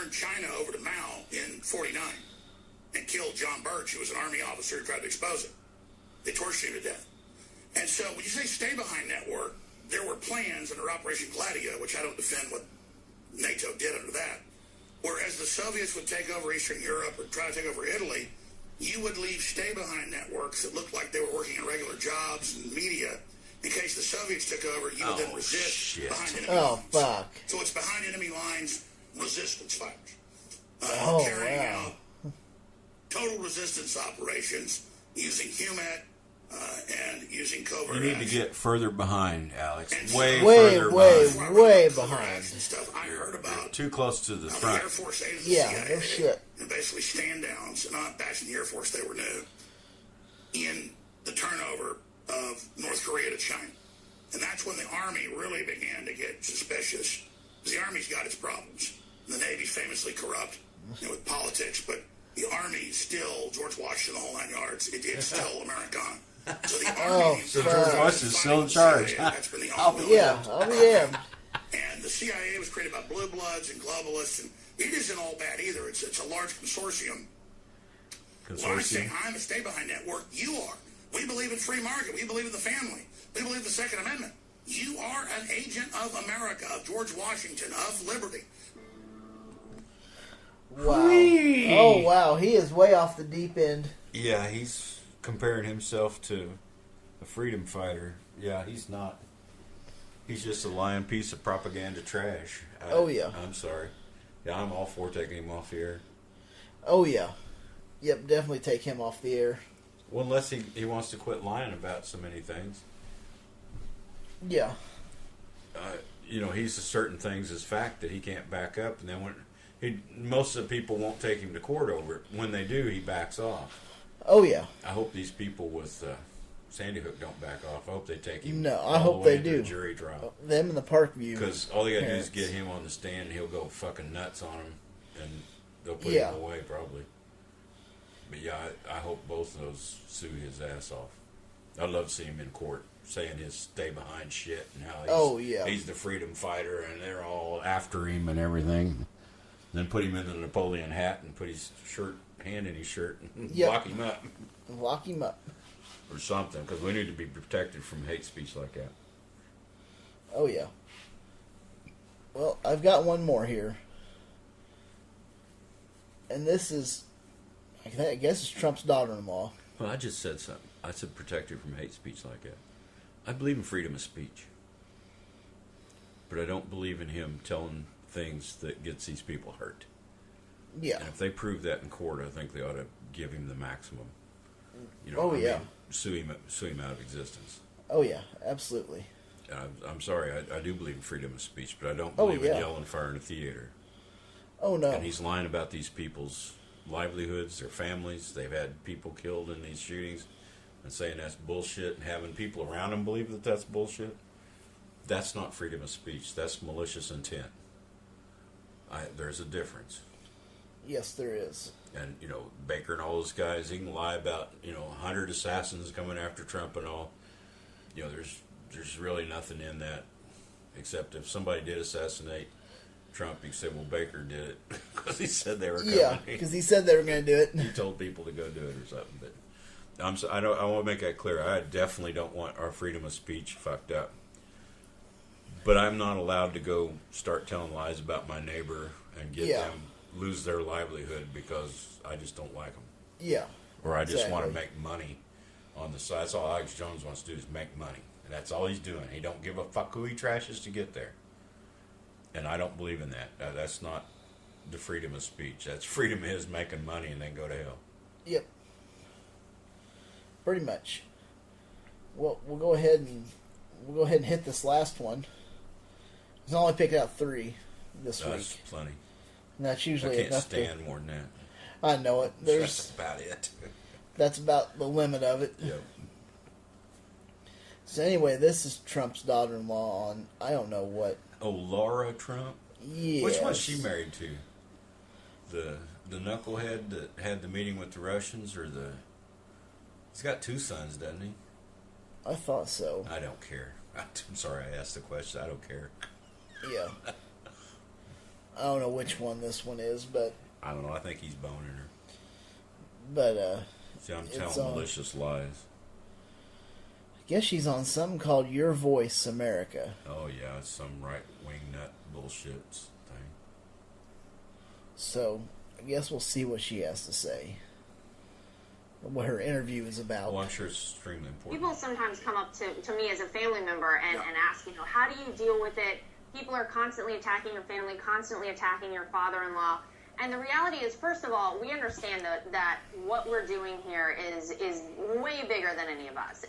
turned China over to Mao in 49 and killed John Birch, who was an army officer who tried to expose it. They tortured him to death. And so when you say Stay Behind Network, there were plans under Operation Gladio, which I don't defend what NATO did under that, whereas the Soviets would take over Eastern Europe or try to take over Italy, you would leave Stay Behind networks that looked like they were working in regular jobs and media. In case the Soviets took over, you would then resist behind enemy lines. Fuck. So it's behind enemy lines, resistance fighters. Carrying out total resistance operations using HUMET and using covert You need to action. get further behind, Alex. And Way way behind. behind. Stuff I heard about Too close to the the front. Air Force agents, Yeah, CIA, no shit. and basically stand-downs, and not bashing the Air Force, they were new, in the turnover of North Korea to China. And that's when the Army really began to get suspicious, because the Army's got its problems. The Navy's famously corrupt, with politics, but the Army still, George Washington, the whole 9 yards, it's still Americana. So the Army... So George Washington's still in charge. That's been the And the CIA was created by blue bloods and globalists, and it isn't all bad either. It's a large consortium. When I say I'm a Stay Behind network, you are. We believe in free market. We believe in the family. We believe in the Second Amendment. You are an agent of America, of George Washington, of liberty. Wow. Oh, wow. He is way off the deep end. Yeah, he's comparing himself to a freedom fighter. Yeah, he's not. He's just a lying piece of propaganda trash. I'm sorry. Yeah, I'm all for taking him off the air. Oh, yeah. Yep, definitely take him off the air. Well, unless he wants to quit lying about so many things. Yeah. He's certain things as fact that he can't back up, and then most of the people won't take him to court over it. When they do, he backs off. Oh, yeah. I hope these people with Sandy Hook don't back off. I hope they take him. No, I hope they do. Jury trial. Them in the Parkview. Because all they got to do is get him on the stand, and he'll go fucking nuts on him, and they'll put him away probably. But yeah, I hope both of those sue his ass off. I'd love to see him in court saying his stay behind shit and how he's the freedom fighter and they're all after him and everything. Then put him in the Napoleon hat and put his hand in his shirt and lock him up. Lock him up. Or something, because we need to be protected from hate speech like that. Oh, yeah. Well, I've got one more here. And this is, I guess it's Trump's daughter-in-law. Well, I just said something. I said protected from hate speech like that. I believe in freedom of speech. But I don't believe in him telling things that gets these people hurt. Yeah. And if they prove that in court, I think they ought to give him the maximum. Sue him out of existence. Oh, yeah, absolutely. I'm sorry, I do believe in freedom of speech, but I don't believe in yelling fire in a theater. Oh, no. And he's lying about these people's livelihoods, their families. They've had people killed in these shootings and saying that's bullshit and having people around him believe that that's bullshit. That's not freedom of speech. That's malicious intent. There's a difference. Yes, there is. And, Baker and all those guys, he can lie about, 100 assassins coming after Trump and all. There's really nothing in that. Except if somebody did assassinate Trump, you can say, well, Baker did it. Because he said they were coming. Yeah, because he said they were going to do it. He told people to go do it or something. But I want to make that clear. I definitely don't want our freedom of speech fucked up. But I'm not allowed to go start telling lies about my neighbor and get them lose their livelihood because I just don't like them. Yeah. Or I just want to make money on the side. That's all Alex Jones wants to do is make money. And that's all he's doing. He don't give a fuck who he trashes to get there. And I don't believe in that. That's not the freedom of speech. That's freedom is making money and then go to hell. Yep. Pretty much. Well, we'll go ahead and hit this last one. He's only picked out 3 this week. That's plenty. And that's usually I can't enough stand more than that. I know it. That's about it. That's about the limit of it. Yep. So anyway, this is Trump's daughter-in-law on I don't know what. Oh, Laura Trump? Yes. Which one's she married to? The knucklehead that had the meeting with the Russians, or he's got 2 sons, doesn't he? I thought so. I don't care. I'm sorry I asked the question. I don't care. Yeah. I don't know which one this one is, but I don't know. I think he's boning her. but See, I'm telling malicious lies. I guess she's on something called Your Voice America. Oh yeah, it's some right wing nut bullshit thing. So I guess we'll see what she has to say. What her interview is about. Well, I'm sure it's extremely important. People sometimes come up to me as a family member and ask, how do you deal with it? People are constantly attacking your family, constantly attacking your father-in-law. And the reality is, first of all, we understand that what we're doing here is way bigger than any of us.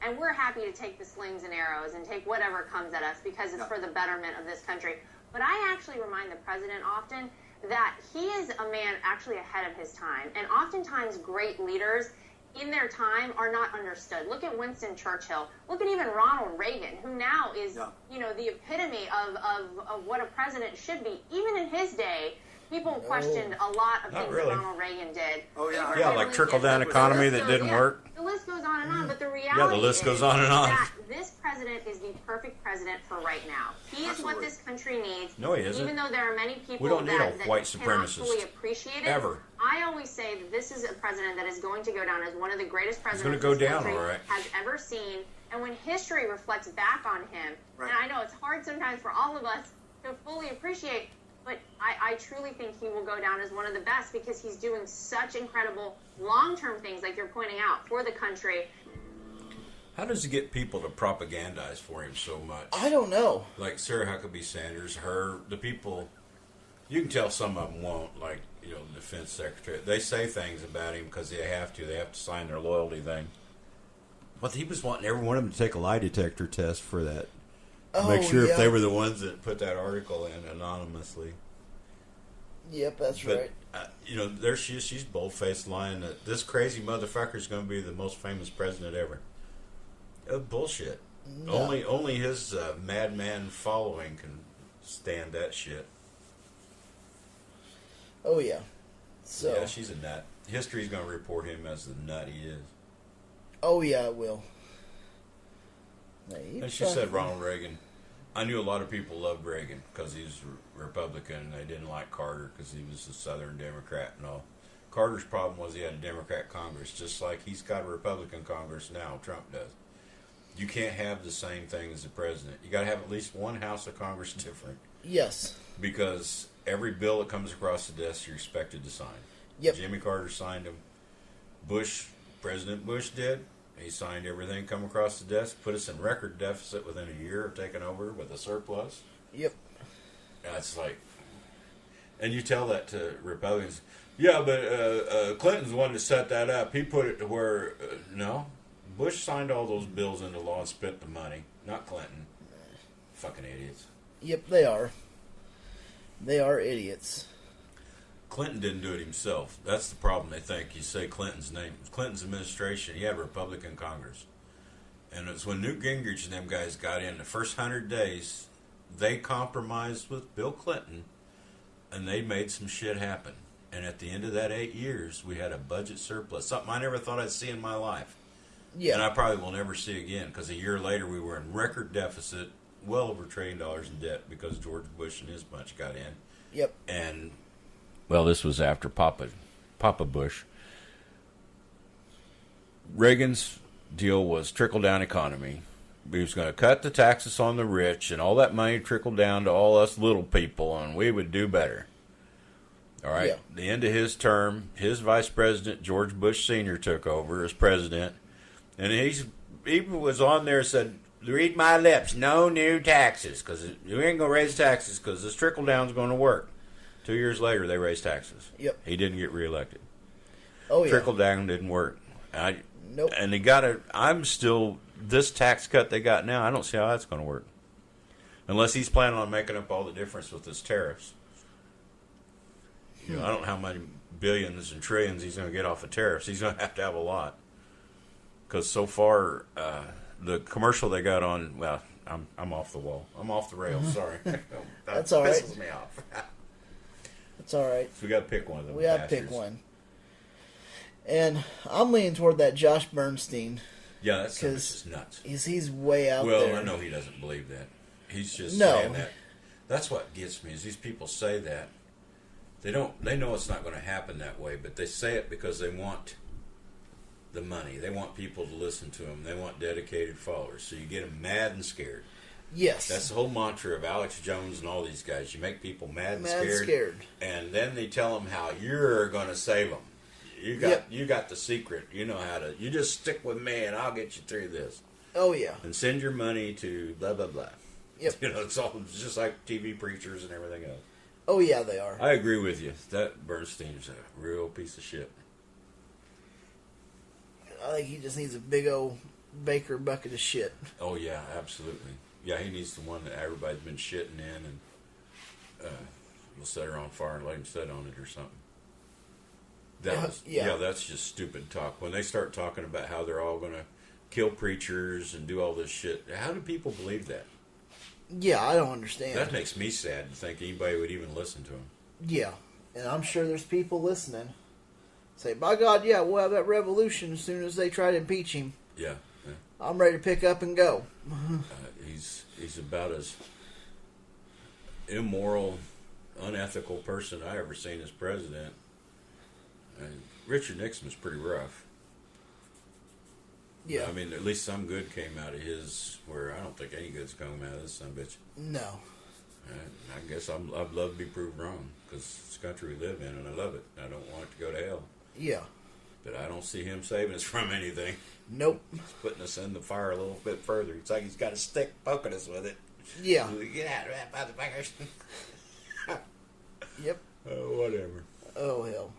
And we're happy to take the slings and arrows and take whatever comes at us because it's for the betterment of this country. But I actually remind the president often that he is a man actually ahead of his time. And oftentimes great leaders in their time are not understood. Look at Winston Churchill. Look at even Ronald Reagan, who now is, the epitome of what a president should be. Even in his day, people questioned a lot of things that Ronald Reagan did. Oh, yeah. Yeah, like trickle-down economy that didn't work. The list goes on and on, but the reality the list is goes on and on. that this president is the perfect president for right now. He is what this country needs. No, he isn't. Even though there are many people We don't need a that white cannot supremacist. fully appreciate it, Ever. I always say that this is a president that is going to go down as one of the greatest presidents go this down, country all right. has ever seen. And when history reflects back on him, and I know it's hard sometimes for all of us to fully appreciate, but I truly think he will go down as one of the best because he's doing such incredible long-term things, like you're pointing out, for the country. How does he get people to propagandize for him so much? I don't know. Like Sarah Huckabee Sanders, the people, you can tell some of them won't, like, the defense secretary. They say things about him because they have to. They have to sign their loyalty thing. But he was wanting every one of them to take a lie detector test for that. Make sure if they were the ones that put that article in anonymously. Yep, that's right. There she is. She's bold-faced lying that this crazy motherfucker is going to be the most famous president ever. Bullshit. No. Only his madman following can stand that shit. Oh yeah. So Yeah, she's a nut. History's going to report him as the nut he is. oh yeah, it will. And she said Ronald Reagan. I knew a lot of people loved Reagan because he was Republican. They didn't like Carter because he was a Southern Democrat and all. Carter's problem was he had a Democrat Congress, just like he's got a Republican Congress now. Trump does. You can't have the same thing as the president. You got to have at least one House of Congress different. Yes. Because every bill that comes across the desk, you're expected to sign. Yep. Jimmy Carter signed them. President Bush did. He signed everything come across the desk, put us in record deficit within a year of taking over with a surplus. Yep. That's like, and you tell that to Republicans. Yeah, but Clinton's the one that set that up. He put it to where, no. Bush signed all those bills into law and spent the money, not Clinton. Fucking idiots. Yep, they are. They are idiots. Clinton didn't do it himself. That's the problem. They think you say Clinton's name. Clinton's administration, he had a Republican Congress. And it's when Newt Gingrich and them guys got in, the first 100 days, they compromised with Bill Clinton, and they made some shit happen. And at the end of that 8 years, we had a budget surplus, something I never thought I'd see in my life. Yeah. And I probably will never see again, because a year later we were in record deficit, well over $1 trillion in debt, because George Bush and his bunch got in. Yep. And, well, this was after Papa Bush. Reagan's deal was trickle-down economy. He was going to cut the taxes on the rich, and all that money trickled down to all us little people, and we would do better. All right? Yeah. The end of his term, his vice president, George Bush Sr., took over as president, and he was on there and said, read my lips, no new taxes, because we ain't going to raise taxes because this trickle-down's going to work. 2 years later, they raised taxes. Yep. He didn't get reelected. Oh, yeah. Trickle-down didn't work. Nope. And this tax cut they got now, I don't see how that's going to work. Unless he's planning on making up all the difference with his tariffs. I don't know how many billions and trillions he's going to get off of tariffs. He's going to have a lot. Because so far, the commercial they got on, well, I'm off the wall. I'm off the rails, sorry. That's all right. Pisses me off. It's all right. So we got to pick one of them. We got to pick one. And I'm leaning toward that Josh Bernstein. Yeah, that's just nuts. He's way out well, there. I know he doesn't believe that. He's just No. saying that. That's what gets me is these people say that. They know it's not going to happen that way, but they say it because they want the money. They want people to listen to them. They want dedicated followers. So you get them mad and scared. Yes. That's the whole mantra of Alex Jones and all these guys. You make people mad and scared. And then they tell them how you're going to save them. You got the secret. You know how to. You just stick with me and I'll get you through this. Oh, yeah. And send your money to blah, blah, blah. Yep. It's just like TV preachers and everything else. Oh, yeah, they are. I agree with you. That Bernstein's a real piece of shit. I think he just needs a big old Baker bucket of shit. Oh, yeah, absolutely. Yeah, he needs the one that everybody's been shitting in and we'll set her on fire and let him sit on it or something. That's just stupid talk. When they start talking about how they're all going to kill preachers and do all this shit, how do people believe that? Yeah, I don't understand. That makes me sad to think anybody would even listen to him. Yeah, and I'm sure there's people listening. Say, by God, yeah, we'll have that revolution as soon as they try to impeach him. Yeah. I'm ready to pick up and go. He's about as immoral, unethical person I ever seen as president. And Richard Nixon was pretty rough. Yeah. I mean, at least some good came out of his, where I don't think any good's come out of this son of a bitch. No. I guess I'd love to be proved wrong, because it's the country we live in, and I love it. I don't want it to go to hell. Yeah. But I don't see him saving us from anything. Nope. He's putting us in the fire a little bit further. It's like he's got a stick poking us with it. Yeah. Get out of that, motherfuckers. Yep. Oh, whatever. Oh, hell.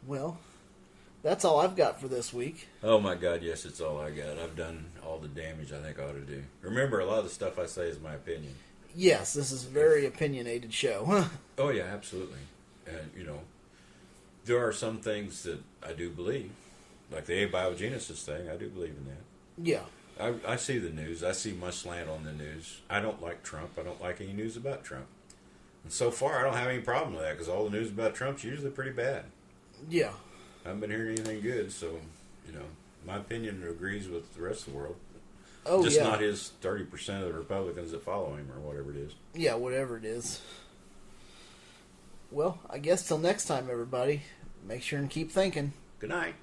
Well, that's all I've got for this week. Oh, my God, yes, it's all I got. I've done all the damage I think I ought to do. Remember, a lot of the stuff I say is my opinion. Yes, this is a very opinionated show. Oh, yeah, absolutely. And, there are some things that I do believe. Like the abiogenesis thing, I do believe in that. Yeah. I see the news. I see my slant on the news. I don't like Trump. I don't like any news about Trump. And so far, I don't have any problem with that, because all the news about Trump's usually pretty bad. Yeah. I haven't been hearing anything good, so, my opinion agrees with the rest of the world. Oh, Just yeah. not his 30% of the Republicans that follow him, or whatever it is. Yeah, whatever it is. Well, I guess till next time, everybody. Make sure and keep thinking. Good night.